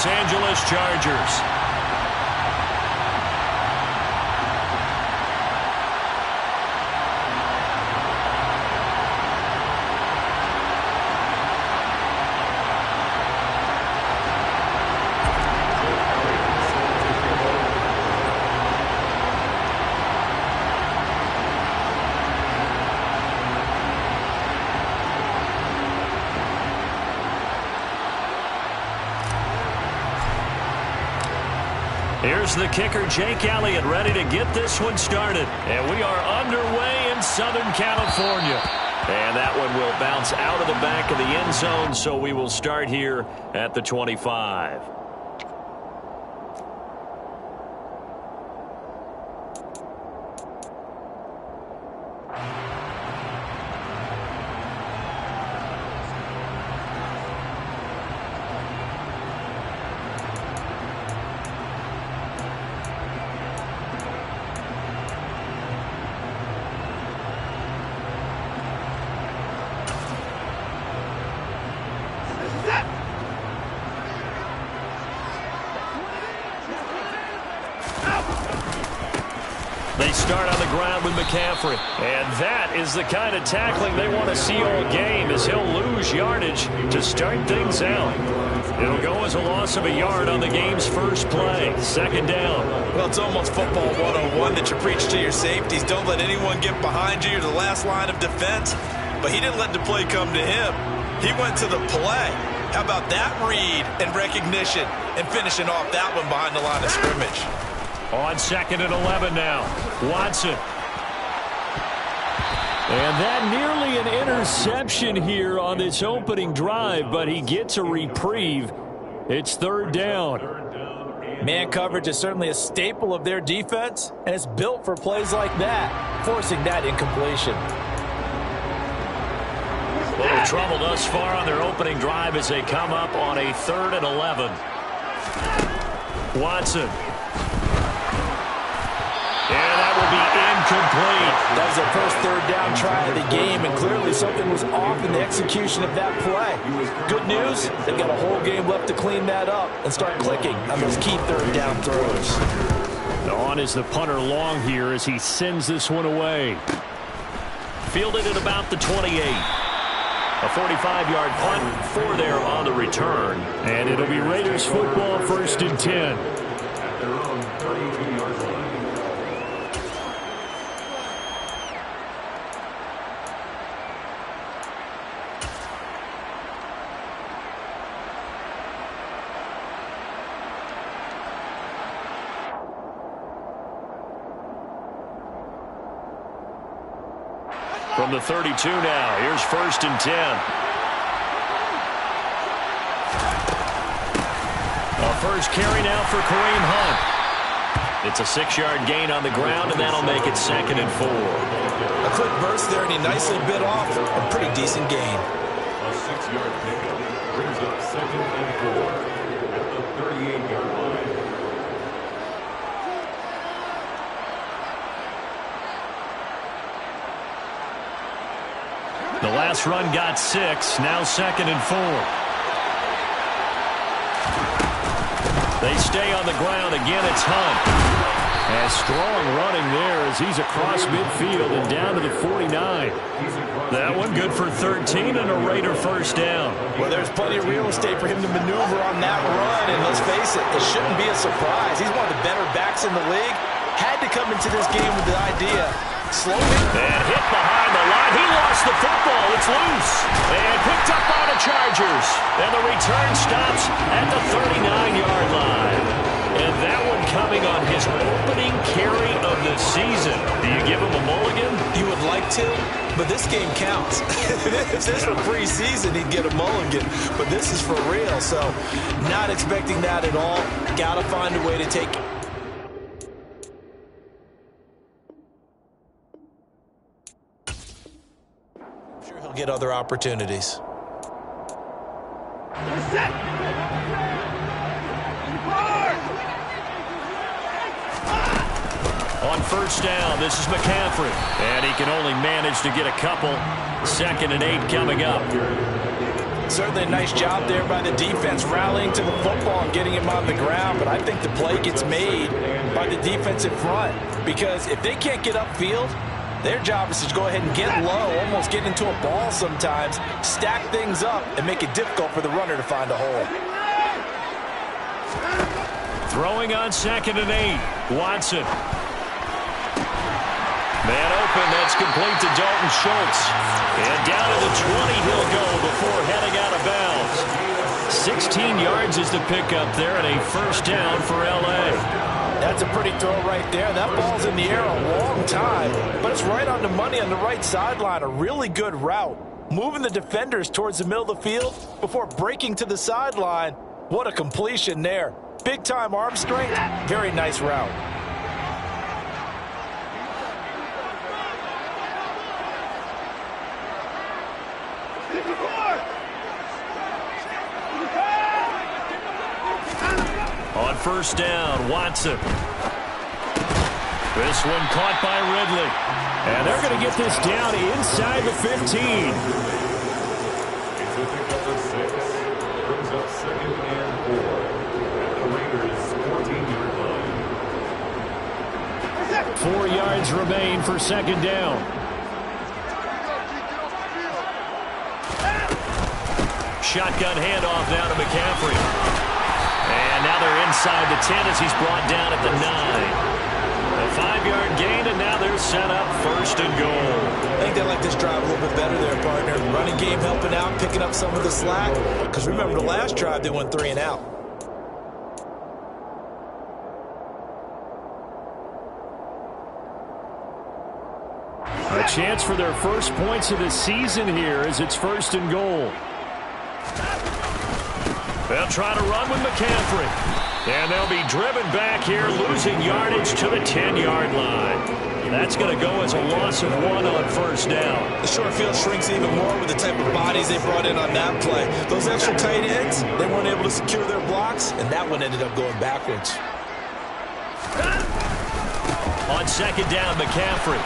Los Angeles Chargers. Here's the kicker, Jake Elliott, ready to get this one started. And we are underway in Southern California. And that one will bounce out of the back of the end zone, so we will start here at the 25. They start on the ground with McCaffrey. And that is the kind of tackling they want to see all game, as he'll lose yardage to start things out. It'll go as a loss of a yard on the game's first play. Second down. Well, it's almost football 101 that you preach to your safeties. Don't let anyone get behind you. You're the last line of defense. But he didn't let the play come to him. He went to the play. How about that read and recognition and finishing off that one behind the line of scrimmage? On 2nd and 11 now. Watson. And that nearly an interception here on this opening drive, but he gets a reprieve. It's 3rd down. Man coverage is certainly a staple of their defense, and it's built for plays like that, forcing that incompletion. Little trouble thus far on their opening drive as they come up on a 3rd and 11. Watson. And that will be incomplete. That was their first 3rd down try of the game, and clearly something was off in the execution of that play. Good news, they've got a whole game left to clean that up and start clicking on those key 3rd down throws. On is the punter long here as he sends this one away. Fielded at about the 28. A 45-yard punt, 4 there on the return. And it'll be Raiders football, 1st and 10. At their own 32-yard line. From the 32 now, here's 1st and 10. A first carry now for Kareem Hunt. It's a 6-yard gain on the ground, and that'll make it 2nd and 4. A quick burst there, and he nicely bit off a pretty decent gain. A 6-yard pickup brings up 2nd and 4 at the 38-yard line. The last run got 6, now 2nd and 4. They stay on the ground. Again, it's Hunt. And strong running there as he's across midfield and down to the 49. That one good for 13 and a Raider first down. Well, there's plenty of real estate for him to maneuver on that run, and let's face it, it shouldn't be a surprise. He's one of the better backs in the league. Had to come into this game with the idea. Slowly. And hit behind the line. He lost the football. It's loose. And picked up by the Chargers. And the return stops at the 39-yard line. And that one coming on his opening carry of the season. Do you give him a mulligan? You would like to, but this game counts. If this were preseason, he'd get a mulligan. But this is for real, so not expecting that at all. Got to find a way to take it. Get other opportunities. On 1st down, this is McCaffrey. And he can only manage to get a couple. 2nd and 8 coming up. Certainly a nice job there by the defense, rallying to the football and getting him on the ground. But I think the play gets made by the defensive front, because if they can't get upfield, their job is to go ahead and get low, almost get into a ball sometimes, stack things up, and make it difficult for the runner to find a hole. Throwing on 2nd and 8. Watson. Man open, that's complete to Dalton Schultz. And down to the 20 he'll go before heading out of bounds. 16 yards is the pickup there, and a first down for L.A. That's a pretty throw right there. That ball's in the air a long time, but it's right on the money on the right sideline. A really good route. Moving the defenders towards the middle of the field before breaking to the sideline. What a completion there. Big-time arm strength. Very nice route. On first down, Watson. This one caught by Ridley. And they're going to get this down inside the 15. It's a pickup of 6. Brings up 2nd and 4. At the Raiders' 14-yard line. 4 yards remain for 2nd down. Shotgun handoff now to McCaffrey. And now they're inside the 10 as he's brought down at the 9. A 5-yard gain, and now they're set up 1st and goal. I think they like this drive a little bit better there, partner. Running game helping out, picking up some of the slack. Because remember, the last drive, they went 3 and out. A chance for their first points of the season here as it's 1st and goal. They'll try to run with McCaffrey. And they'll be driven back here, losing yardage to the 10-yard line. That's going to go as a loss of 1 on first down. The short field shrinks even more with the type of bodies they brought in on that play. Those extra tight ends, they weren't able to secure their blocks, and that one ended up going backwards. On second down, McCaffrey.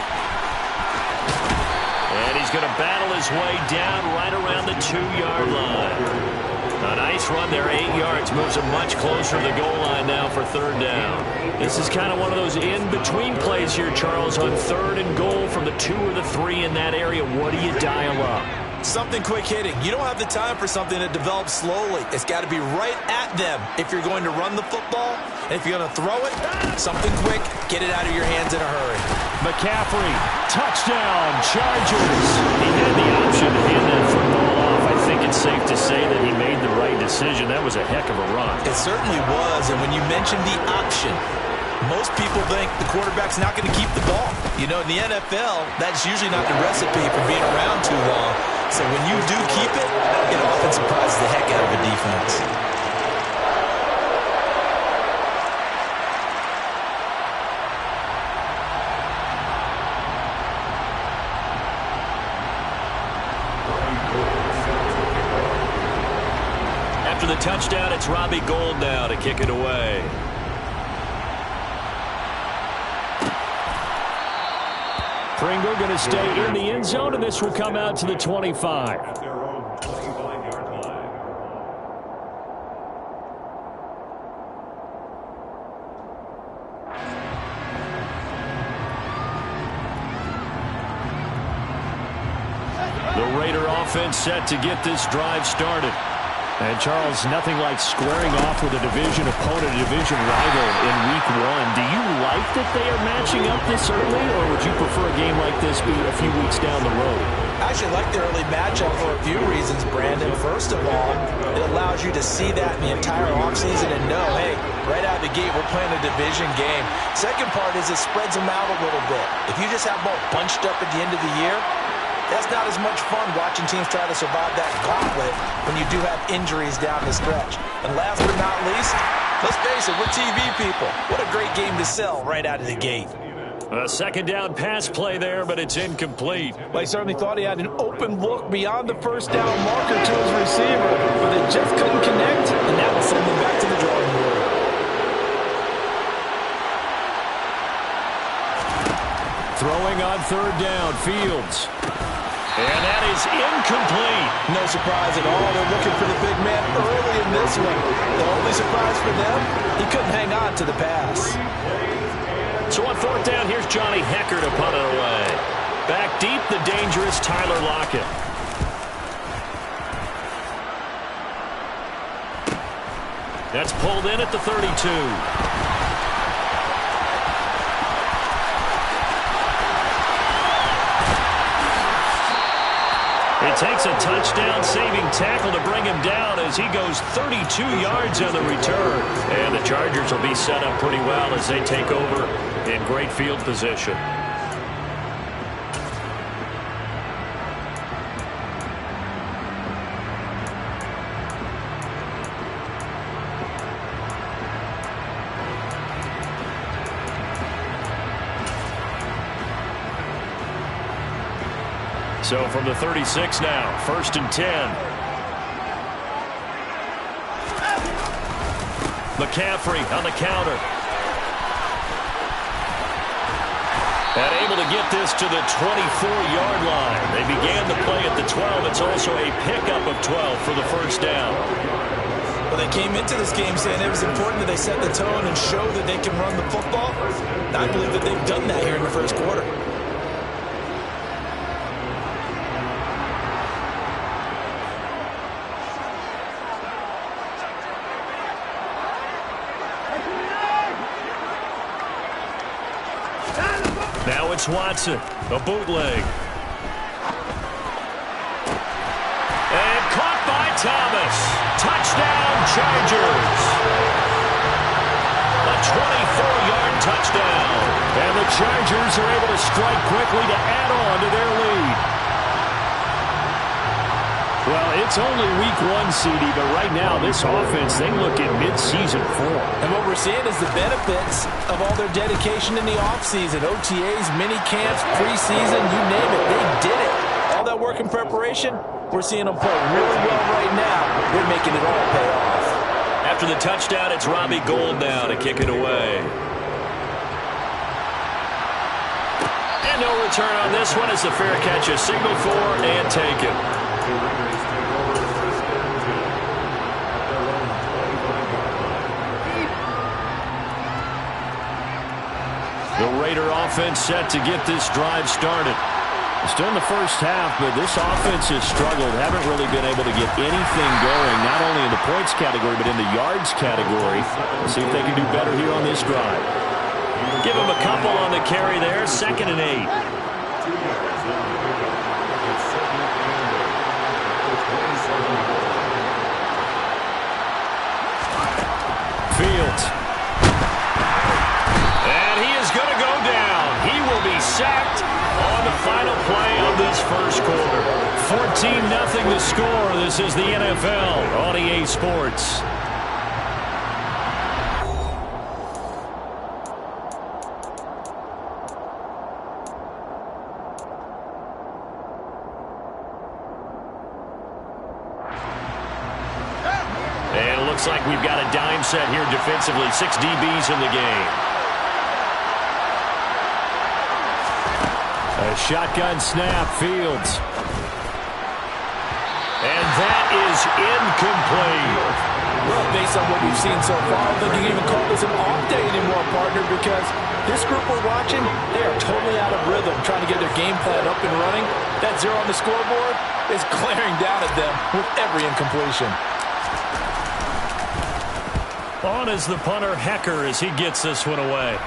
And he's going to battle his way down right around the 2-yard line. A nice run there, 8 yards, moves him much closer to the goal line now for third down. This is kind of one of those in-between plays here, Charles, on 3rd and goal from the 2 or the 3 in that area. What do you dial up? Something quick hitting. You don't have the time for something that develops slowly. It's got to be right at them if you're going to run the football. And if you're going to throw it, something quick, get it out of your hands in a hurry. McCaffrey, touchdown, Chargers. He had the option to hand that football off. I think it's safe to say that he made the right decision. That was a heck of a run. It certainly was. And when you mentioned the option, most people think the quarterback's not going to keep the ball. You know, in the NFL, that's usually not the recipe for being around too long. So when you do keep it, it often surprises the heck out of a defense. After the touchdown, it's Robbie Gould now to kick it away. Pringle going to stay in the end zone, and this will come out to the 25. At their own 25-yard line. The Raider offense set to get this drive started. And, Charles, nothing like squaring off with a division opponent, a division rival in Week 1. Do you like that they are matching up this early, or would you prefer a game like this be a few weeks down the road? I actually like the early matchup for a few reasons, Brandon. First of all, it allows you to see that in the entire offseason and know, hey, right out of the gate, we're playing a division game. Second part is it spreads them out a little bit. If you just have them all bunched up at the end of the year, that's not as much fun watching teams try to survive that gauntlet when you do have injuries down the stretch. And last but not least, let's face it, we're TV people. What a great game to sell right out of the gate. A second down pass play there, but it's incomplete. Well, he certainly thought he had an open look beyond the first down marker to his receiver, but it just couldn't connect, and that will send him back to the drawing board. Throwing on third down, Fields. And that is incomplete. No surprise at all. They're looking for the big man early in this one. The only surprise for them, he couldn't hang on to the pass. So on fourth down, here's Johnny Hekker to punt it away. Back deep, the dangerous Tyler Lockett. That's pulled in at the 32. It takes a touchdown-saving tackle to bring him down as he goes 32 yards on the return. And the Chargers will be set up pretty well as they take over in great field position. So from the 36 now, 1st and 10. McCaffrey on the counter. And able to get this to the 24-yard line. They began the play at the 12. It's also a pickup of 12 for the first down. Well, they came into this game saying it was important that they set the tone and show that they can run the football. I believe that they've done that here in the first quarter. Now it's Watson, a bootleg. And caught by Thomas. Touchdown, Chargers. A 24-yard touchdown. And the Chargers are able to strike quickly to add on to their lead. Well, it's only week 1, CD, but right now this offense, they look at mid-season form. And what we're seeing is the benefits of all their dedication in the offseason. OTAs, mini camps, preseason, you name it. They did it. All that work in preparation, we're seeing them play really well right now. They're making it all pay off. After the touchdown, it's Robbie Gould now to kick it away. And no return on this one as the fair catch is signaled for and taken. The Raider offense set to get this drive started. Still in the first half, but this offense has struggled. Haven't really been able to get anything going, not only in the points category, but in the yards category. Let's see if they can do better here on this drive. Give them a couple on the carry there. 2nd and 8. Fields. And he is going to go down. He will be sacked on the final play of this first quarter. 14-0 the score. This is the NFL on EA Sports. And it looks like we've got a dime set here defensively. 6 DBs in the game. A shotgun snap, Fields. And that is incomplete. Well, based on what we've seen so far, I don't think you can even call this an off day anymore, partner, because this group we're watching, they are totally out of rhythm, trying to get their game plan up and running. That 0 on the scoreboard is glaring down at them with every incompletion. On is the punter, Hekker, as he gets this one away.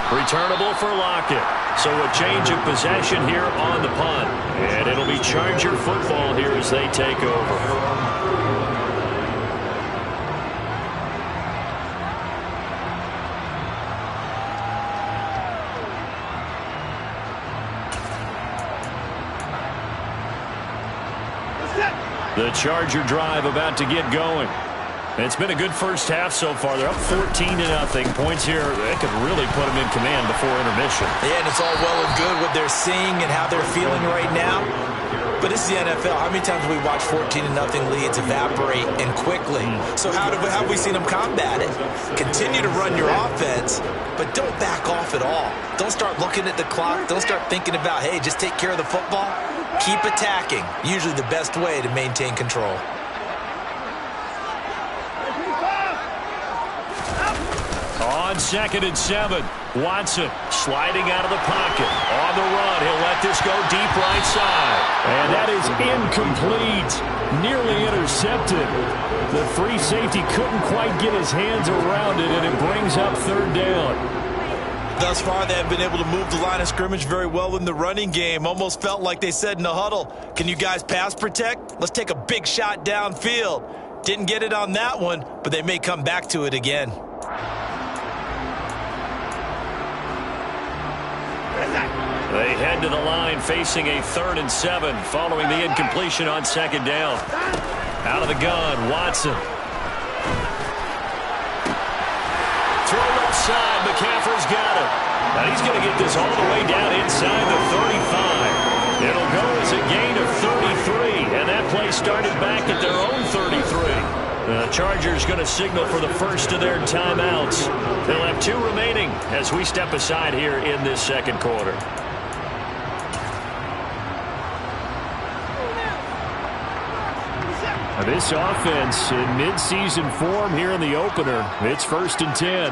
Returnable for Lockett. So a change of possession here on the punt. And it'll be Charger football here as they take over. The Charger drive about to get going. It's been a good first half so far. They're up 14-0. Points here, they could really put them in command before intermission. Yeah, and it's all well and good what they're seeing and how they're feeling right now. But it's the NFL. How many times have we watched 14-0 leads evaporate and quickly? So how have we seen them combat it? Continue to run your offense, but don't back off at all. Don't start looking at the clock. Don't start thinking about, hey, just take care of the football. Keep attacking. Usually the best way to maintain control. On 2nd and 7, Watson sliding out of the pocket. On the run, he'll let this go deep right side. And that is incomplete. Nearly intercepted. The free safety couldn't quite get his hands around it, and it brings up 3rd down. Thus far, they have been able to move the line of scrimmage very well in the running game. Almost felt like they said in the huddle, can you guys pass protect? Let's take a big shot downfield. Didn't get it on that one, but they may come back to it again. They head to the line facing a 3rd and 7 following the incompletion on 2nd down. Out of the gun, Watson. Throw left side, McCaffrey's got it. And he's going to get this all the way down inside the 35. It'll go as a gain of 33, and that play started back at their own 33. The Chargers going to signal for the first of their timeouts. They'll have 2 remaining as we step aside here in this 2nd quarter. This offense in midseason form here in the opener. It's 1st and 10.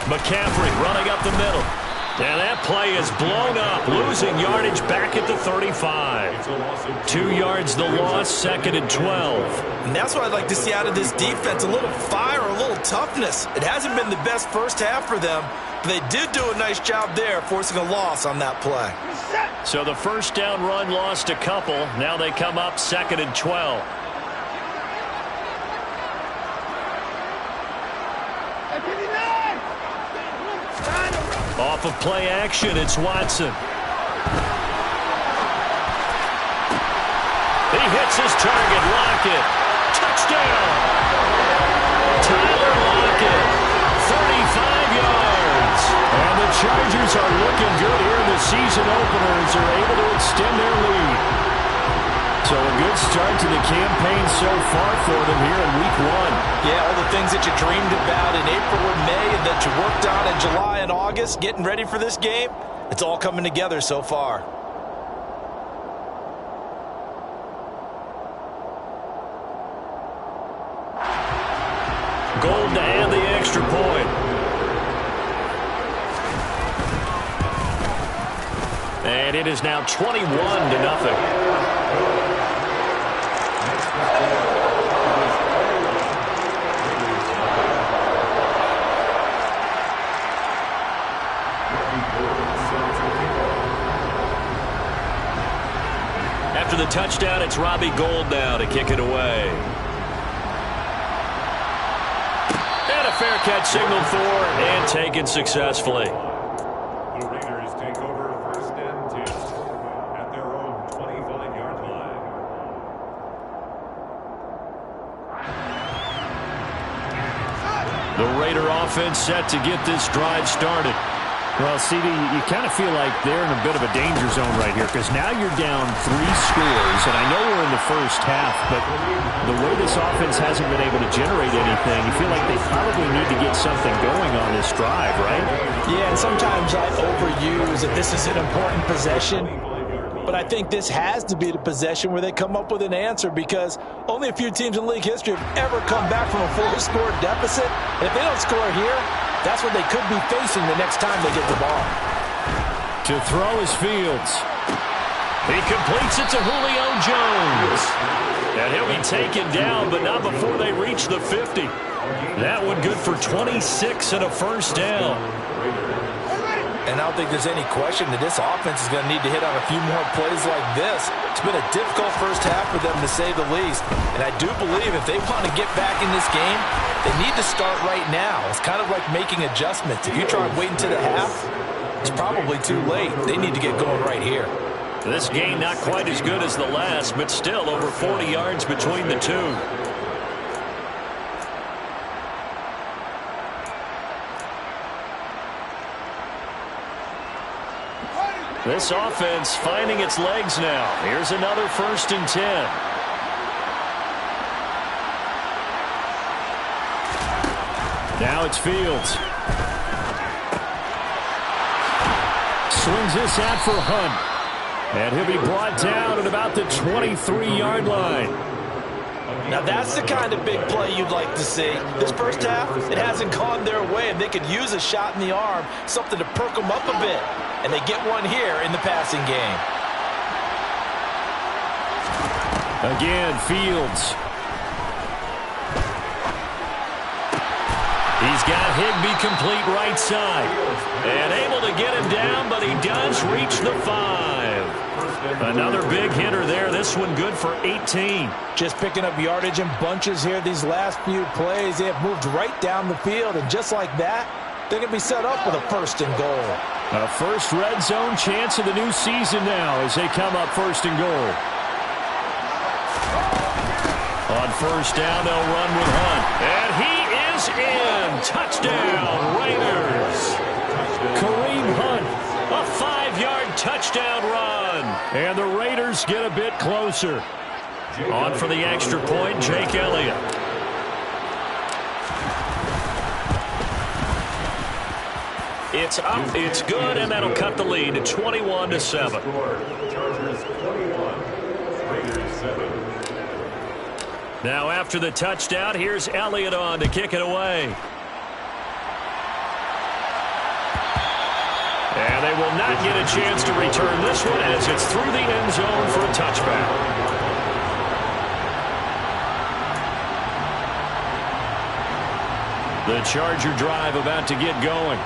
McCaffrey running up the middle. And that play is blown up, losing yardage back at the 35. 2 yards the loss, 2nd and 12. And that's what I'd like to see out of this defense, a little fire, a little toughness. It hasn't been the best first half for them, but they did do a nice job there, forcing a loss on that play. So the 1st down run lost a couple. Now they come up 2nd and 12. Off of play action, it's Watson. He hits his target, Lockett. Touchdown! Tyler Lockett, 35 yards. And the Chargers are looking good here in the season opener as they're able to extend their lead. So a good start to the campaign so far for them here in week 1. Yeah, all the things that you dreamed about in April and May and that you worked on in July and August, getting ready for this game, it's all coming together so far. Gold to add the extra point. And it is now 21-0. After the touchdown, it's Robbie Gould now to kick it away. And a fair catch signaled for and taken successfully. The Raiders take over 1st and 10 at their own 25-yard line. The Raider offense set to get this drive started. Well, CD, you kind of feel like they're in a bit of a danger zone right here because now you're down 3 scores, and I know we're in the first half, but the way this offense hasn't been able to generate anything, you feel like they probably need to get something going on this drive, right? Yeah, and sometimes I overuse that this is an important possession, but I think this has to be the possession where they come up with an answer because only a few teams in league history have ever come back from a 4-score deficit. And if they don't score here, that's what they could be facing the next time they get the ball. To throw is Fields. He completes it to Julio Jones. And he'll be taken down, but not before they reach the 50. That one good for 26 and a 1st down. And I don't think there's any question that this offense is going to need to hit on a few more plays like this. It's been a difficult first half for them, to say the least. And I do believe if they want to get back in this game, they need to start right now. It's kind of like making adjustments. If you try and wait until the half, it's probably too late. They need to get going right here. This game not quite as good as the last, but still over 40 yards between the two. This offense finding its legs now. Here's another 1st and 10. Now it's Fields. Swings this out for Hunt. And he'll be brought down at about the 23-yard line. Now that's the kind of big play you'd like to see. This first half, it hasn't gone their way, and they could use a shot in the arm, something to perk them up a bit. And they get one here in the passing game. Again, Fields. He's got Higbee complete right side. And able to get him down, but he does reach the 5. Another big hitter there. This one good for 18. Just picking up yardage in bunches here these last few plays. They have moved right down the field, and just like that, they're going to be set up with a 1st and goal. A first red zone chance of the new season now as they come up 1st and goal. On 1st down, they'll run with Hunt. And he is in. Touchdown, Raiders. Kareem Hunt, a 5-yard touchdown run. And the Raiders get a bit closer. On for the extra point, Jake Elliott. It's up, it's good, and that'll cut the lead to 21-7. Chargers 21, Raiders 7. Now after the touchdown, here's Elliott on to kick it away. And they will not get a chance to return this one as it's through the end zone for a touchback. The Charger drive about to get going.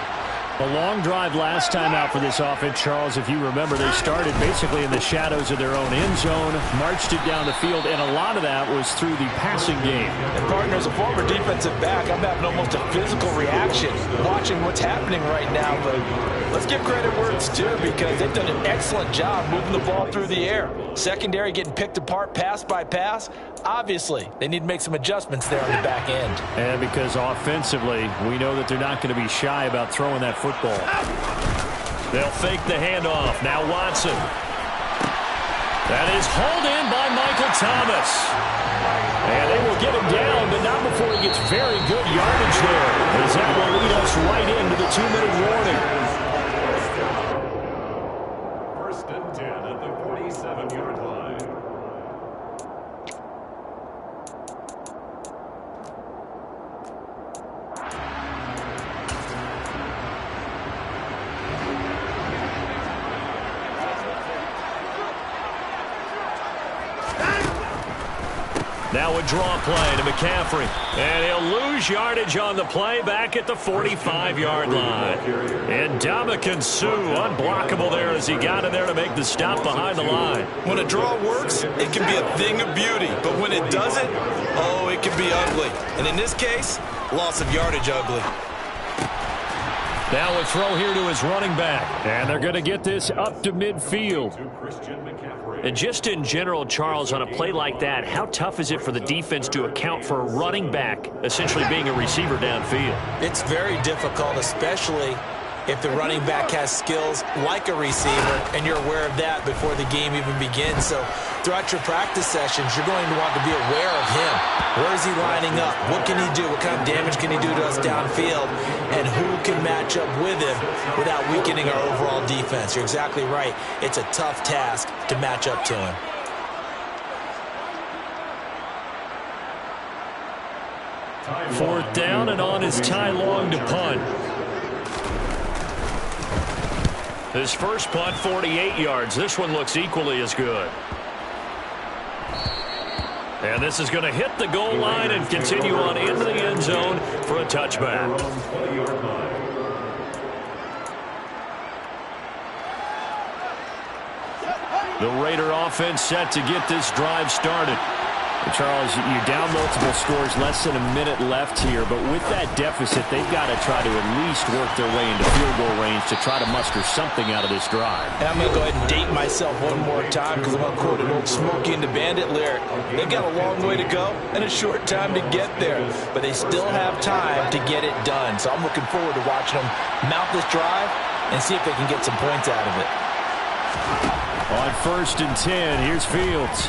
A long drive last time out for this offense, Charles. If you remember, they started basically in the shadows of their own end zone, marched it down the field, and a lot of that was through the passing game. And partner, as a former defensive back, I'm having almost a physical reaction watching what's happening right now. But let's give credit where it's due, because they've done an excellent job moving the ball through the air. Secondary getting picked apart pass by pass. Obviously, they need to make some adjustments there on the back end. And because offensively, we know that they're not going to be shy about throwing that football. They'll fake the handoff. Now Watson. That is hauled in by Michael Thomas. And they will get him down, but not before he gets very good yardage there. As that will lead us right into the 2-minute warning. 1st and 10 at the 47-yard line. Now a draw play to McCaffrey. And he'll lose yardage on the play back at the 45-yard line. And Ndamukong Suh unblockable there as he got in there to make the stop behind the line. When a draw works, it can be a thing of beauty. But when it doesn't, oh, it can be ugly. And in this case, loss of yardage ugly. Now a throw here to his running back. And they're going to get this up to midfield. And just in general, Charles, on a play like that, how tough is it for the defense to account for a running back essentially being a receiver downfield? It's very difficult, especially if the running back has skills like a receiver, and you're aware of that before the game even begins. So throughout your practice sessions, you're going to want to be aware of him. Where is he lining up? What can he do? What kind of damage can he do to us downfield? And who can match up with him without weakening our overall defense? You're exactly right. It's a tough task to match up to him. Fourth down, and on is Ty Long to punt. His first punt, 48 yards. This one looks equally as good. And this is going to hit the goal line and continue on into the end zone for a touchback. The Raider offense set to get this drive started. Charles, you're down multiple scores, less than a minute left here, but with that deficit, they've got to try to at least work their way into field goal range to try to muster something out of this drive. And I'm going to go ahead and date myself one more time because I'm going to quote an old Smokey and the Bandit lyric. They've got a long way to go and a short time to get there, but they still have time to get it done. So I'm looking forward to watching them mount this drive and see if they can get some points out of it. On 1st and 10, here's Fields.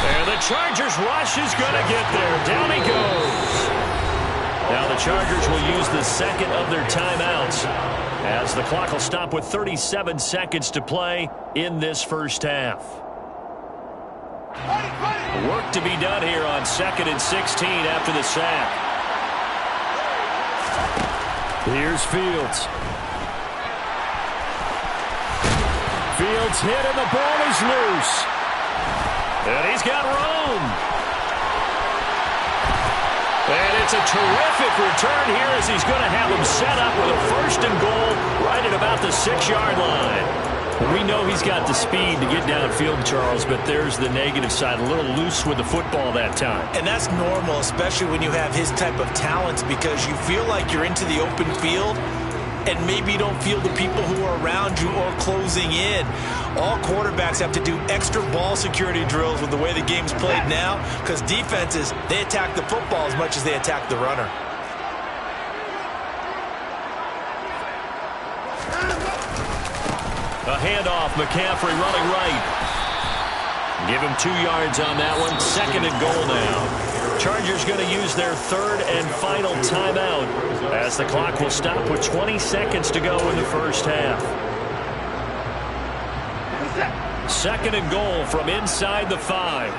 And the Chargers rush is going to get there. Down he goes. Now the Chargers will use the second of their timeouts as the clock will stop with 37 seconds to play in this first half. Work to be done here on 2nd and 16 after the sack. Here's Fields. Fields hit and the ball is loose. And he's got room. And it's a terrific return here as he's going to have him set up with a 1st and goal right at about the 6-yard line. We know he's got the speed to get downfield, Charles, but there's the negative side. A little loose with the football that time. And that's normal, especially when you have his type of talent, because you feel like you're into the open field and maybe you don't feel the people who are around you or closing in. All quarterbacks have to do extra ball security drills with the way the game's played now, because defenses, they attack the football as much as they attack the runner. A handoff, McCaffrey running right. Give him 2 yards on that one. 2nd and goal now. Chargers going to use their 3rd and final timeout as the clock will stop with 20 seconds to go in the first half. 2nd and goal from inside the 5.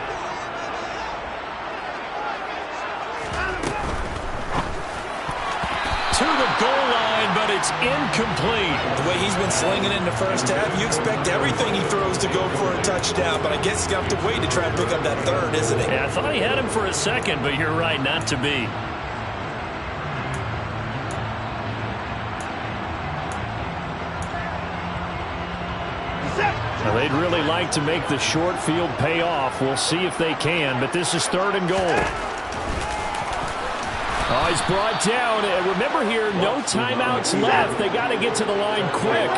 To the goal line, but it's incomplete. The way he's been slinging in the first half, you expect everything he throws to go for a touchdown, but I guess he's going to have to wait to try and pick up that 3rd, isn't he? Yeah, I thought he had him for a second, but you're right, not to be. Well, they'd really like to make the short field pay off. We'll see if they can, but this is 3rd and goal. Oh, he's brought down. And remember here, no timeouts left. They got to get to the line quick.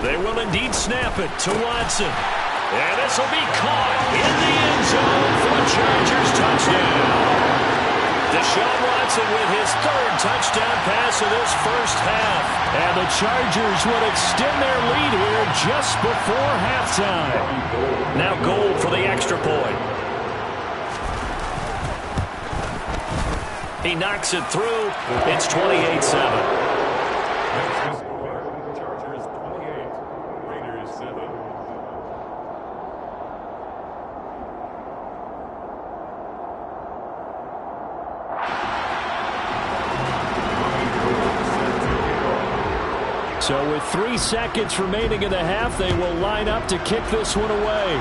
They will indeed snap it to Watson. And this will be caught in the end zone for a Chargers touchdown. Deshaun Watson with his 3rd touchdown pass of this first half. And the Chargers would extend their lead here just before halftime. Now goal for the extra point. He knocks it through. It's 28-7. Chargers 28, Raiders 7. So with 3 seconds remaining in the half, they will line up to kick this one away.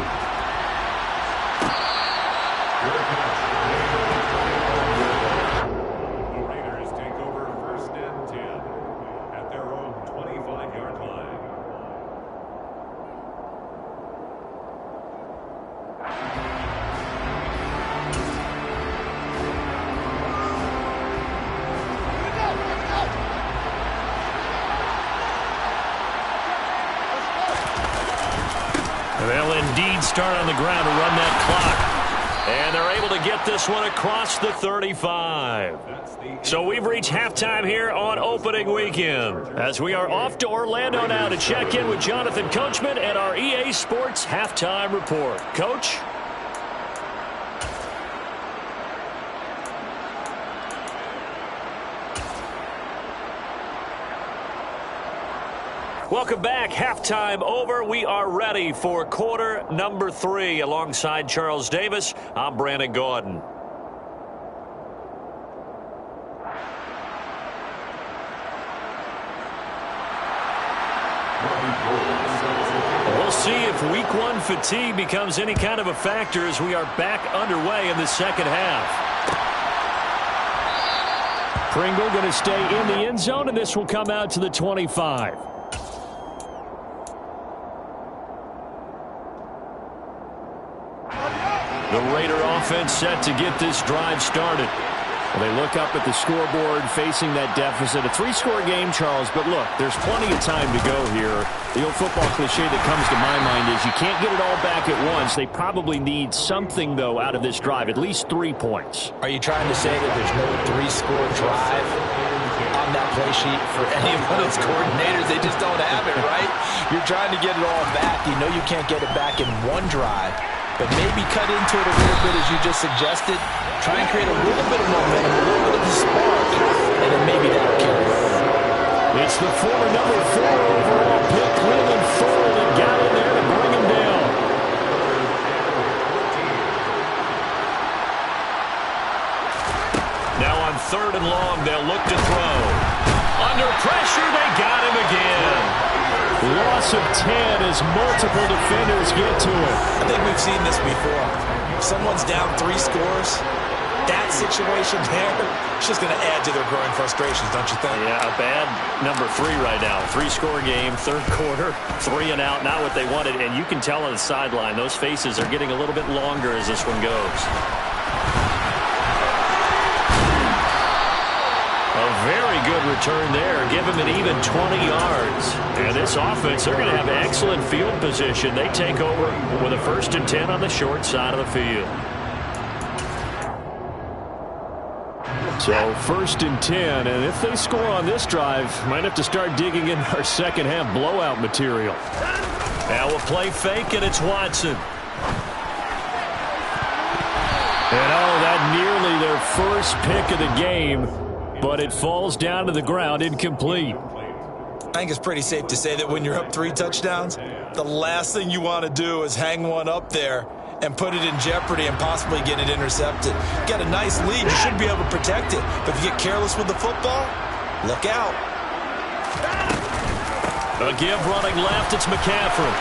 The Raiders take over 1st and 10 at their own 25-yard line. They'll indeed start on the ground to run that clock. And they're able to get this one across the 35. So we've reached halftime here on opening weekend, as we are off to Orlando now to check in with Jonathan Coachman and our EA Sports Halftime Report. Coach? Welcome back. Halftime over. We are ready for quarter number 3. Alongside Charles Davis, I'm Brandon Gaudin. We'll see if week 1 fatigue becomes any kind of a factor as we are back underway in the second half. Pringle going to stay in the end zone, and this will come out to the 25. The Raider offense set to get this drive started. Well, they look up at the scoreboard facing that deficit. A 3-score game, Charles, but look, there's plenty of time to go here. The old football cliche that comes to my mind is you can't get it all back at once. They probably need something, though, out of this drive, at least 3 points. Are you trying to say that there's no 3-score drive? on that play sheet for any of those coordinators. They just don't have it, right? You're trying to get it all back. You know you can't get it back in one drive, but maybe cut into it a little bit as you just suggested. Try and create a little bit of momentum, a little bit of a spark, and then maybe that'll carry over. It's the former number 4 overall pick, Cleveland Ford, that got in there to bring him down. Now on 3rd and long, they'll look to throw. Under pressure, they got him again. Loss of 10 as multiple defenders get to it. I think we've seen this before. If someone's down 3 scores, that situation there, it's just going to add to their growing frustrations, don't you think? Yeah, a bad number 3 right now. 3-score game, 3rd quarter, 3 and out, not what they wanted. And you can tell on the sideline, those faces are getting a little bit longer as this one goes. A very good return there. Give him an even 20 yards. And this offense, they're going to have excellent field position. They take over with a 1st and 10 on the short side of the field. So 1st and 10, and if they score on this drive, might have to start digging in our second half blowout material. Now we'll play fake, and it's Watson. And that nearly their first pick of the game, but it falls down to the ground incomplete. I think it's pretty safe to say that when you're up 3 touchdowns, the last thing you want to do is hang one up there and put it in jeopardy and possibly get it intercepted. You got a nice lead. You should be able to protect it. But if you get careless with the football, look out. A give running left. It's McCaffrey.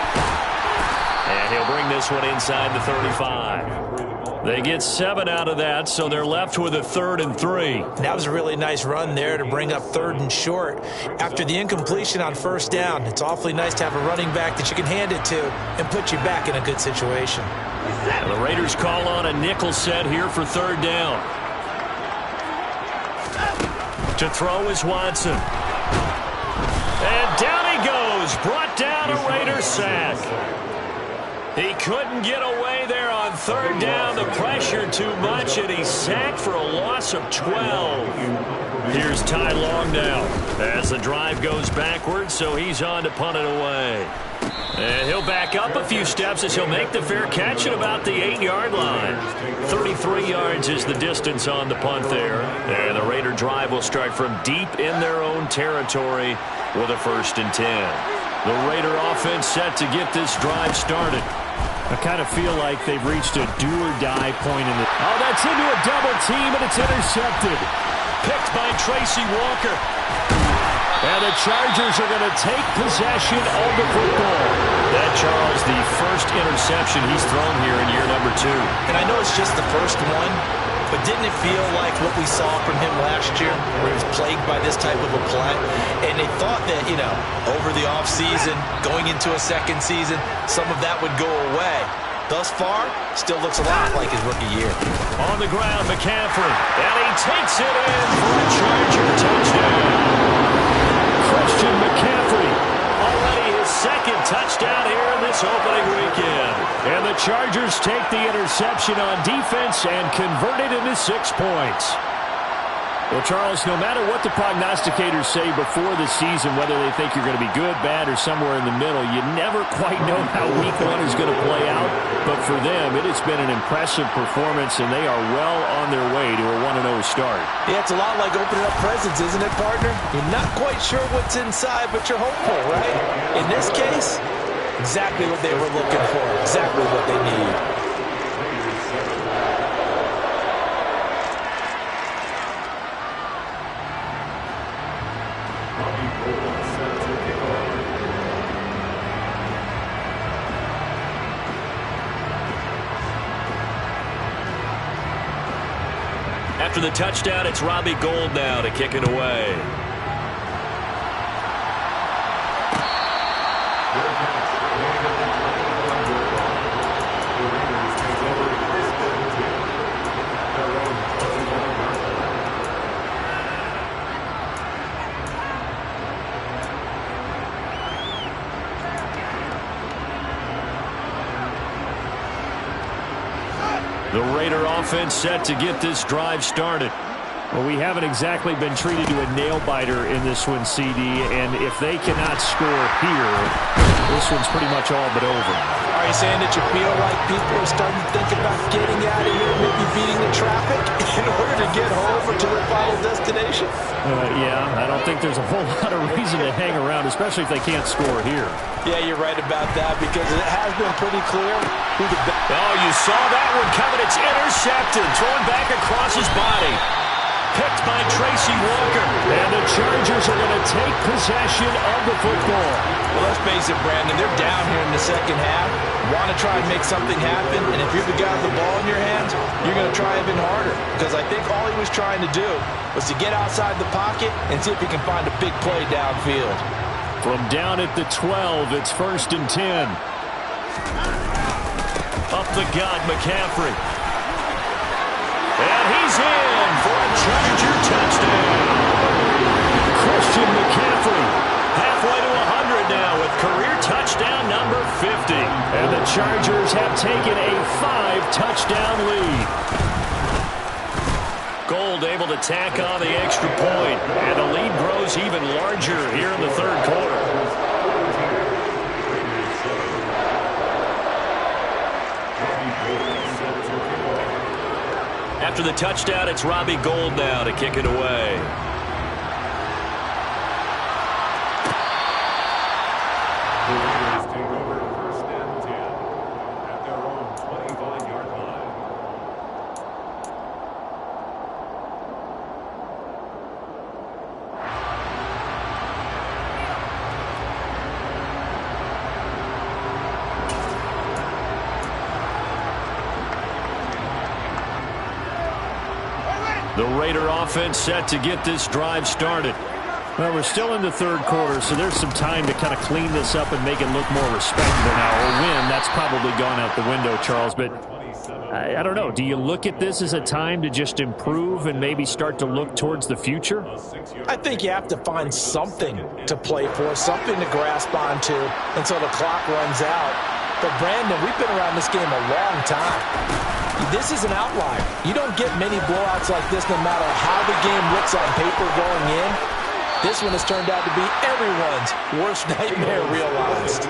And he'll bring this one inside the 35. They get 7 out of that, so they're left with a 3rd and 3. That was a really nice run there to bring up 3rd and short. After the incompletion on 1st down, it's awfully nice to have a running back that you can hand it to and put you back in a good situation. And the Raiders call on a nickel set here for 3rd down. To throw is Watson. And down he goes. Brought down a Raider sack. He couldn't get away there on 3rd down. The pressure too much, and he's sacked for a loss of 12. Here's Ty Long now as the drive goes backwards, so he's on to punt it away. And he'll back up a few steps as he'll make the fair catch at about the 8-yard line. 33 yards is the distance on the punt there. And the Raider drive will start from deep in their own territory with a 1st and 10. The Raider offense set to get this drive started. I kind of feel like they've reached a do-or-die point in the... Oh, that's into a double team, and it's intercepted. Picked by Tracy Walker. And the Chargers are going to take possession of the football. That, Charles, the first interception he's thrown here in year number 2. And I know it's just the first one, but didn't it feel like what we saw from him last year, where he was plagued by this type of a play? And they thought that, you know, over the offseason, going into a second season, some of that would go away. Thus far, still looks a lot like his rookie year. On the ground, McCaffrey. And he takes it in for a Charger touchdown. Christian McCaffrey. Already his 2nd touchdown here in this opening weekend. And the Chargers take the interception on defense and convert it into 6 points. Well, Charles, no matter what the prognosticators say before the season, whether they think you're going to be good, bad, or somewhere in the middle, you never quite know how week 1 is going to play out. But for them, it has been an impressive performance, and they are well on their way to a 1-0 start. Yeah, it's a lot like opening up presents, isn't it, partner? You're not quite sure what's inside, but you're hopeful, right? In this case, exactly what they were looking for, exactly what they need. After the touchdown, it's Robbie Gould now to kick it away. The Raider offense set to get this drive started. Well, we haven't exactly been treated to a nail-biter in this one, CD, and if they cannot score here, this one's pretty much all but over. Are you saying that you feel like people are starting to think about getting out of here, maybe beating the traffic in order to get home or to their final destination? Yeah, I don't think there's a whole lot of reason to hang around, especially if they can't score here. Yeah, you're right about that because it has been pretty clear who the best. Oh, you saw that one coming. It's intercepted. Thrown back across his body. Picked by Tracy Walker. And the Chargers are going to take possession of the football. Well, let's face it, Brandon, they're down here in the second half. Want to try and make something happen, and if you're the guy with the ball in your hands, you're going to try even harder. Because I think all he was trying to do was to get outside the pocket and see if he can find a big play downfield. From down at the 12, it's 1st and 10. Up the gut, McCaffrey. And he's in for a Charger touchdown. Christian McCaffrey. Halfway to 100 now with career touchdown number 50. And the Chargers have taken a 5-touchdown lead. Gold able to tack on the extra point. And the lead grows even larger here in the third quarter. After the touchdown, it's Robbie Gould now to kick it away. The Raiders take over 1st and 10 at their own 25-yard line. The Raider offense set to get this drive started. Well, we're still in the third quarter, so there's some time to kind of clean this up and make it look more respectable now. Or win, that's probably gone out the window, Charles. But I don't know. Do you look at this as a time to just improve and maybe start to look towards the future? I think you have to find something to play for, something to grasp onto until the clock runs out. But, Brandon, we've been around this game a long time. This is an outlier. You don't get many blowouts like this no matter how the game looks on paper going in. This one has turned out to be everyone's worst nightmare realized.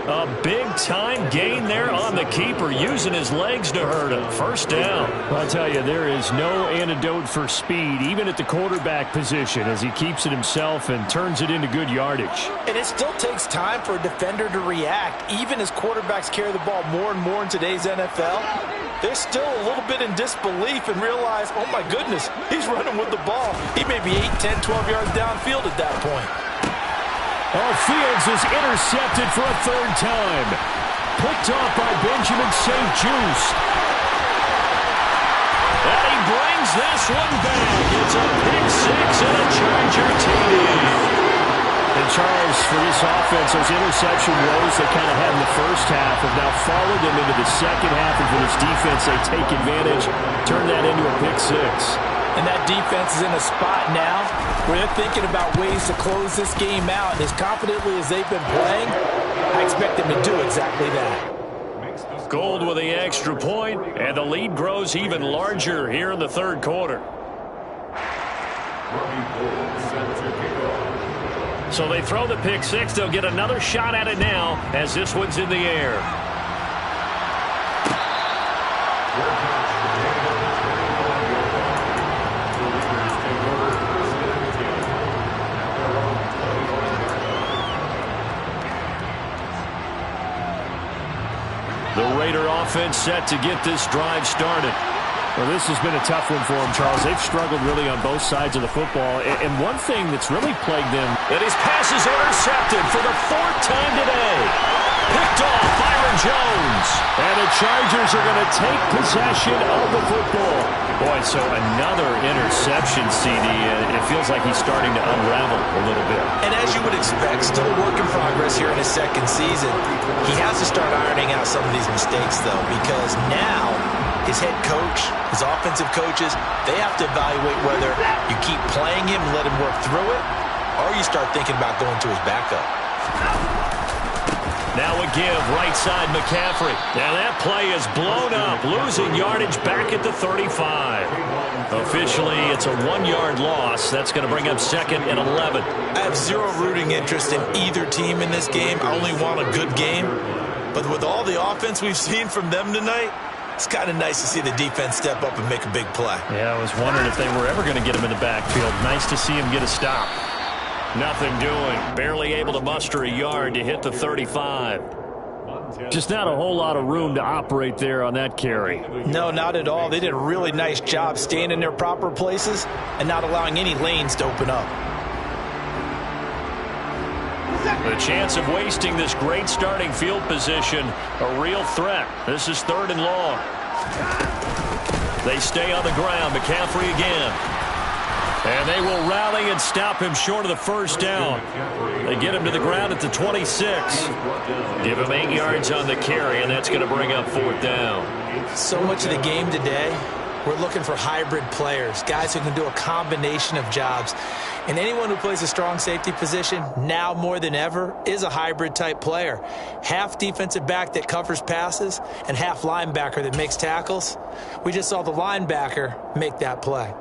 A big-time gain there on the keeper, using his legs to hurt him. First down. Well, I'll tell you, there is no antidote for speed, even at the quarterback position, as he keeps it himself and turns it into good yardage. And it still takes time for a defender to react, even as quarterbacks carry the ball more and more in today's NFL. They're still a little bit in disbelief and realize, oh my goodness, he's running with the ball. He may be 8, 10, 12 yards downfield at that point. Oh, Fields is intercepted for a third time. Picked off by Benjamin St. Juste. And he brings this one back. It's a pick six and a Charger TD. And Charles, for this offense, those interception woes they kind of had in the first half have now followed them into the second half, and for this defense, they take advantage, turn that into a pick six. And that defense is in a spot now where they're thinking about ways to close this game out. And as confidently as they've been playing, I expect them to do exactly that. Gould with the extra point, and the lead grows even larger here in the third quarter. So they throw the pick six. They'll get another shot at it now as this one's in the air. The Raider offense set to get this drive started. Well, this has been a tough one for them, Charles. They've struggled really on both sides of the football. And one thing that's really plagued them... And his pass is intercepted for the fourth time today. Picked off Byron Jones. And the Chargers are going to take possession of the football. Boy, so another interception, CD. It feels like he's starting to unravel a little bit. And as you would expect, still a work in progress here in his second season. He has to start ironing out some of these mistakes, though, because now his head coach, his offensive coaches, they have to evaluate whether you keep playing him and let him work through it, or you start thinking about going to his backup. Now a give, right side McCaffrey. And that play is blown up, losing yardage back at the 35. Officially, it's a 1-yard loss. That's going to bring up 2nd and 11. I have zero rooting interest in either team in this game. I only want a good game. But with all the offense we've seen from them tonight, it's kind of nice to see the defense step up and make a big play. Yeah, I was wondering if they were ever going to get him in the backfield. Nice to see him get a stop. Nothing doing. Barely able to muster a yard to hit the 35. Just not a whole lot of room to operate there on that carry. No, not at all. They did a really nice job staying in their proper places and not allowing any lanes to open up. The chance of wasting this great starting field position, a real threat. This is 3rd and long. They stay on the ground. McCaffrey again. And they will rally and stop him short of the first down. They get him to the ground at the 26. Give him 8 yards on the carry, and that's going to bring up 4th down. So much of the game today, we're looking for hybrid players, guys who can do a combination of jobs. And anyone who plays a strong safety position, now more than ever, is a hybrid-type player. Half defensive back that covers passes and half linebacker that makes tackles. We just saw the linebacker make that play.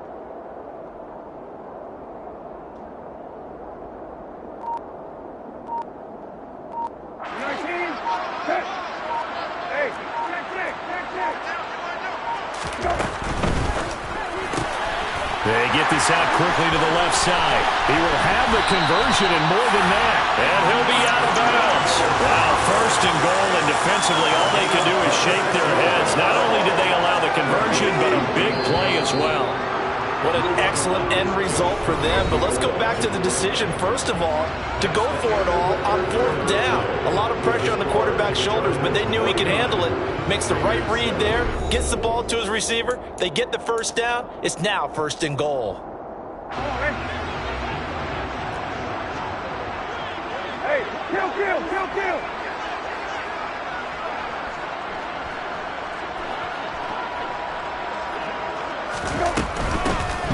They get this out quickly to the left side. He will have the conversion and more than that. And he'll be out of bounds. Wow, 1st and goal, and defensively all they can do is shake their heads. Not only did they allow the conversion, but a big play as well. What an excellent end result for them. But let's go back to the decision, first of all, to go for it all on 4th down. A lot of pressure on the quarterback's shoulders, but they knew he could handle it. Makes the right read there, gets the ball to his receiver. They get the first down. It's now 1st and goal. Hey, kill.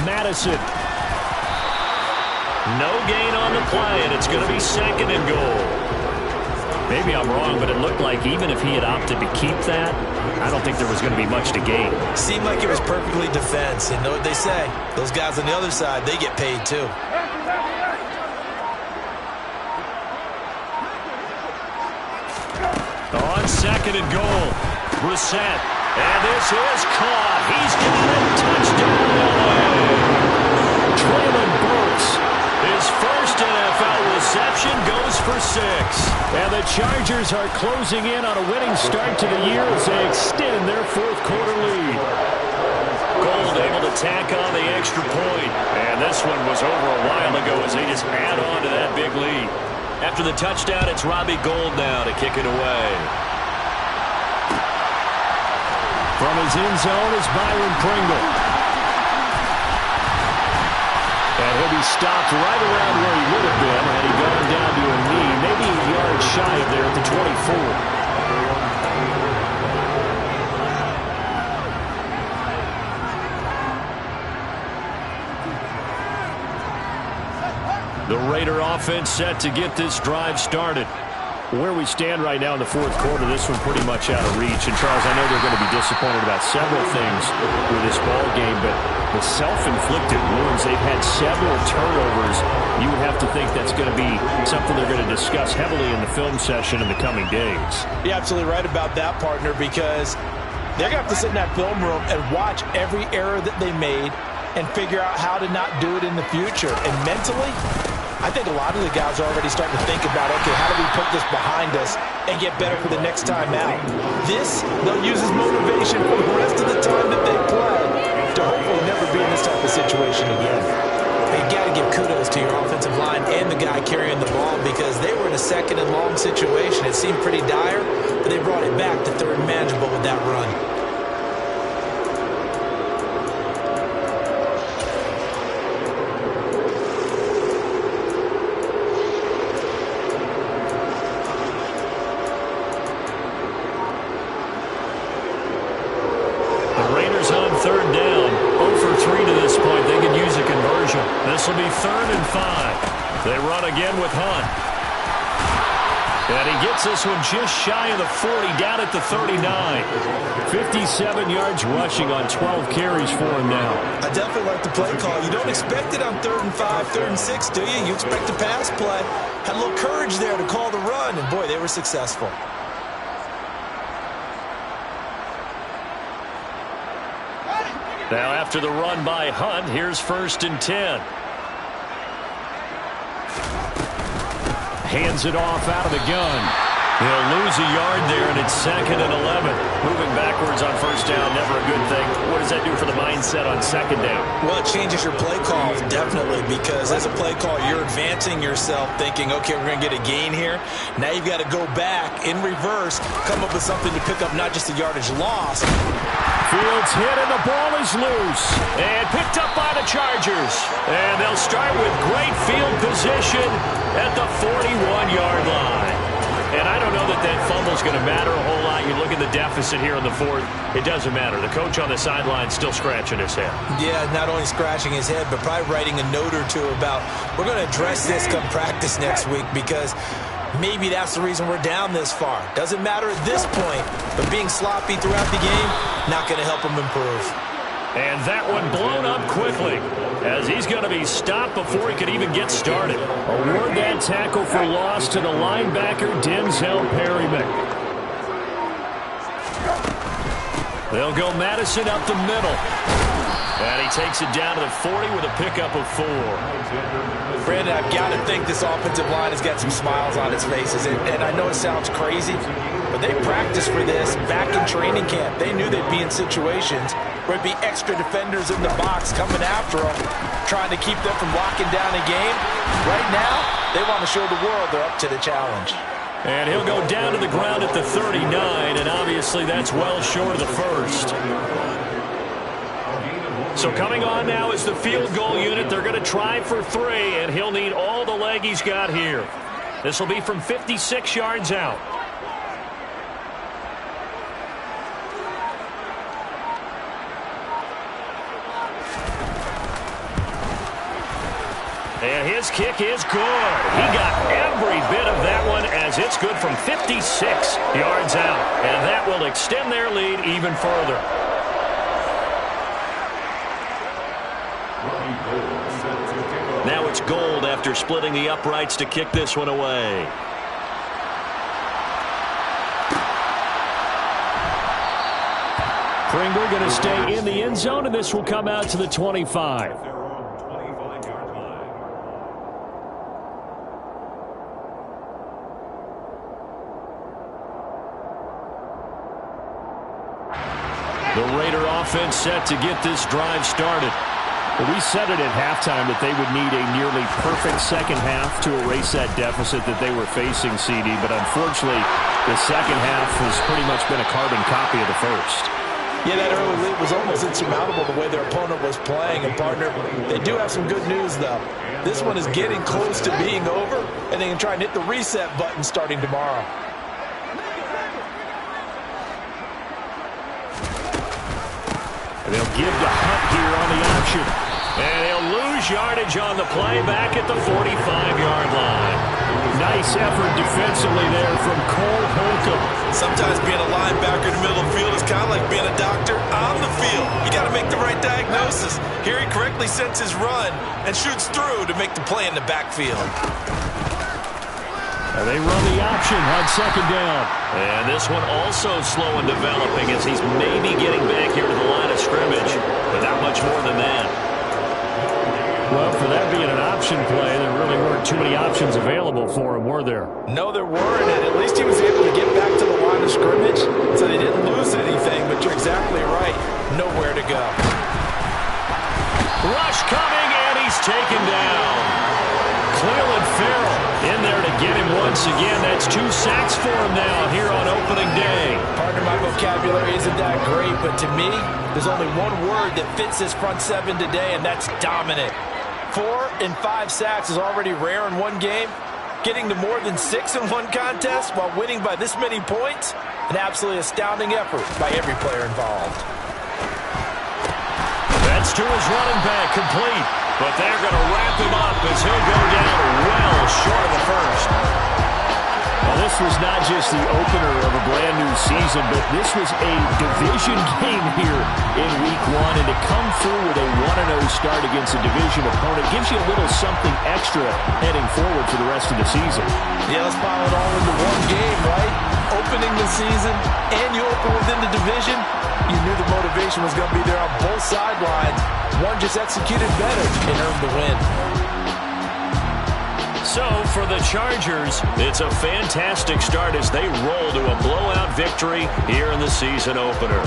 Madison. No gain on the play, and it's going to be 2nd and goal. Maybe I'm wrong, but it looked like even if he had opted to keep that, I don't think there was going to be much to gain. Seemed like it was perfectly defense, and know what they say. Those guys on the other side, they get paid too. On 2nd and goal, Brissett. And this is caught. He's got it. Touchdown, LA. Traylon Burks. His first NFL reception goes for 6. And the Chargers are closing in on a winning start to the year as they extend their 4th quarter lead. Gold able to tack on the extra point. And this one was over a while ago as they just add on to that big lead. After the touchdown, it's Robbie Gould now to kick it away. From his end zone is Byron Pringle. And he'll be stopped right around where he would have been had he gone down to a knee, maybe a yard shy of there at the 24. The Raider offense set to get this drive started. Where we stand right now in the 4th quarter, this one pretty much out of reach. And, Charles, I know they're going to be disappointed about several things with this ball game, but the self-inflicted wounds, they've had several turnovers. You would have to think that's going to be something they're going to discuss heavily in the film session in the coming days. You're absolutely right about that, partner, because they're going to have to sit in that film room and watch every error that they made and figure out how to not do it in the future. And mentally, I think a lot of the guys are already starting to think about, okay, how do we put this behind us and get better for the next time out? This, they'll use as motivation for the rest of the time that they play to hopefully never be in this type of situation again. You got to give kudos to your offensive line and the guy carrying the ball because they were in a 2nd and long situation. It seemed pretty dire, but they brought it back to 3rd and manageable with that run. On 3rd down, 0 for 3 to this point. They could use a conversion. This will be 3rd and 5. They run again with Hunt. And he gets this one just shy of the 40, down at the 39. 57 yards rushing on 12 carries for him now. I definitely like the play call. You don't expect it on 3rd and 5, 3rd and 6, do you? You expect a pass play. Had a little courage there to call the run, and boy, they were successful. Now after the run by Hunt, here's 1st and 10. Hands it off out of the gun. He'll lose a yard there, and it's 2nd and 11. Moving backwards on 1st down, never a good thing. What does that do for the mindset on 2nd down? Well, it changes your play call, definitely, because as a play call, you're advancing yourself thinking, okay, we're going to get a gain here. Now you've got to go back in reverse, come up with something to pick up not just the yardage lost. Fields hit, and the ball is loose. And picked up by the Chargers. And they'll start with great field position at the 41-yard line. And I don't know that that fumble's going to matter a whole lot. You look at the deficit here in the 4th. It doesn't matter. The coach on the sideline still scratching his head. Yeah, not only scratching his head, but probably writing a note or two about, we're going to address this come practice next week, because maybe that's the reason we're down this far. Doesn't matter at this point, but being sloppy throughout the game, not going to help him improve. And that one blown up quickly, as he's going to be stopped before he could even get started. Award that tackle for loss to the linebacker, Denzel Perryman. They'll go Madison up the middle. And he takes it down to the 40 with a pickup of 4. Brandon, I've got to think this offensive line has got some smiles on its faces. And I know it sounds crazy, but they practiced for this back in training camp. They knew they'd be in situations where it'd be extra defenders in the box coming after them, trying to keep them from locking down a game. Right now, they want to show the world they're up to the challenge. And he'll go down to the ground at the 39, and obviously that's well short of the 1st. So coming on now is the field goal unit. They're going to try for 3, and he'll need all the leg he's got here. This will be from 56 yards out. And his kick is good. He got every bit of that one, as it's good from 56 yards out. And that will extend their lead even further. Now it's Gold after splitting the uprights to kick this one away. Pringle going to stay in the end zone, and this will come out to the 25. The Raider offense set to get this drive started. Well, we said it at halftime that they would need a nearly perfect second half to erase that deficit that they were facing, CD. But unfortunately, the second half has pretty much been a carbon copy of the first. Yeah, that early lead was almost insurmountable the way their opponent was playing. And, partner, they do have some good news, though. This one is getting close to being over, and they can try and hit the reset button starting tomorrow. They'll give to Hunt here on the option. And they'll lose yardage on the play back at the 45-yard line. Nice effort defensively there from Cole Holcomb. Sometimes being a linebacker in the middle of the field is kind of like being a doctor on the field. You got to make the right diagnosis. Here he correctly sets his run and shoots through to make the play in the backfield. And they run the option on 2nd down. And this one also slow in developing, as he's maybe getting back here to the line of scrimmage, but not much more than that. Well, for that being an option play, there really weren't too many options available for him, were there? No, there weren't, and at least he was able to get back to the line of scrimmage, so they didn't lose anything, but you're exactly right. Nowhere to go. Rush coming, and he's taken down. Cleveland Farrell in there to get him once again. That's 2 sacks for him now here on opening day. Partner, my vocabulary isn't that great, but to me, there's only one word that fits this front 7 today, and that's dominant. 4 and 5 sacks is already rare in one game. Getting to more than 6 in one contest while winning by this many points, an absolutely astounding effort by every player involved. That's to his running back, complete. But they're going to wrap him up as he'll go down well short of the first. Well, this was not just the opener of a brand new season, but this was a division game here in week 1. And to come through with a 1-0 start against a division opponent gives you a little something extra heading forward for the rest of the season. Yeah, let's pile it all into one game, right? Opening the season, and you open within the division. You knew the motivation was going to be there on both sidelines. One just executed better and earned the win. So for the Chargers, it's a fantastic start as they roll to a blowout victory here in the season opener.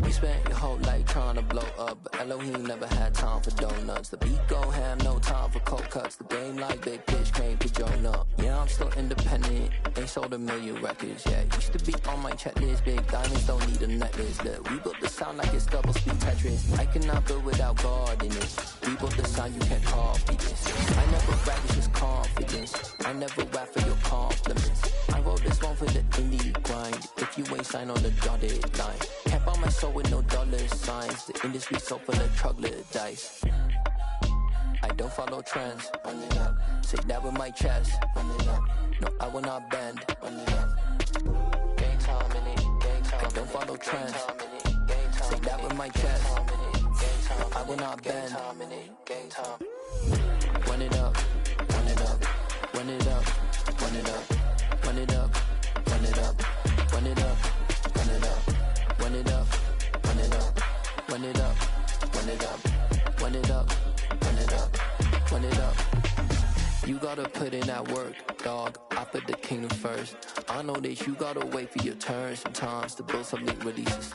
Spent your whole life trying to blow up, but Elohim never had time for donuts. The beat gon' have no time for cold cuts. The game like Big Pitch came to join up. Yeah, I'm still independent, ain't sold a million records yet. Used to be on my checklist, big diamonds don't need a necklace. Look, we built the sound like it's double speed Tetris. I cannot build without God in it. We built the sound, you can't copy this. I never brag, it's just confidence. I never rap for your compliments. I wrote this one for the indie grind. If you ain't signed on the dotted line, can't buy my soul with no dollar signs. The industry so full of troglodytes. I don't follow trends. Run it up. Say that with my chest. Run it up. No, I will not bend. Run it up. Gang time in it. Gang time. I don't follow trends. Say that with my chest. No, I will not bend. Gang time. Run it up. Run it up. Run it up. Run it up. Run it up. Run it up. Run it up. Run it up. Run it up. Run it up. Run it up. Run it up. Run it up. Run it up. Run it up. You gotta put in that work, dog. I put the kingdom first. I know that you gotta wait for your turn sometimes to build something really sustainable.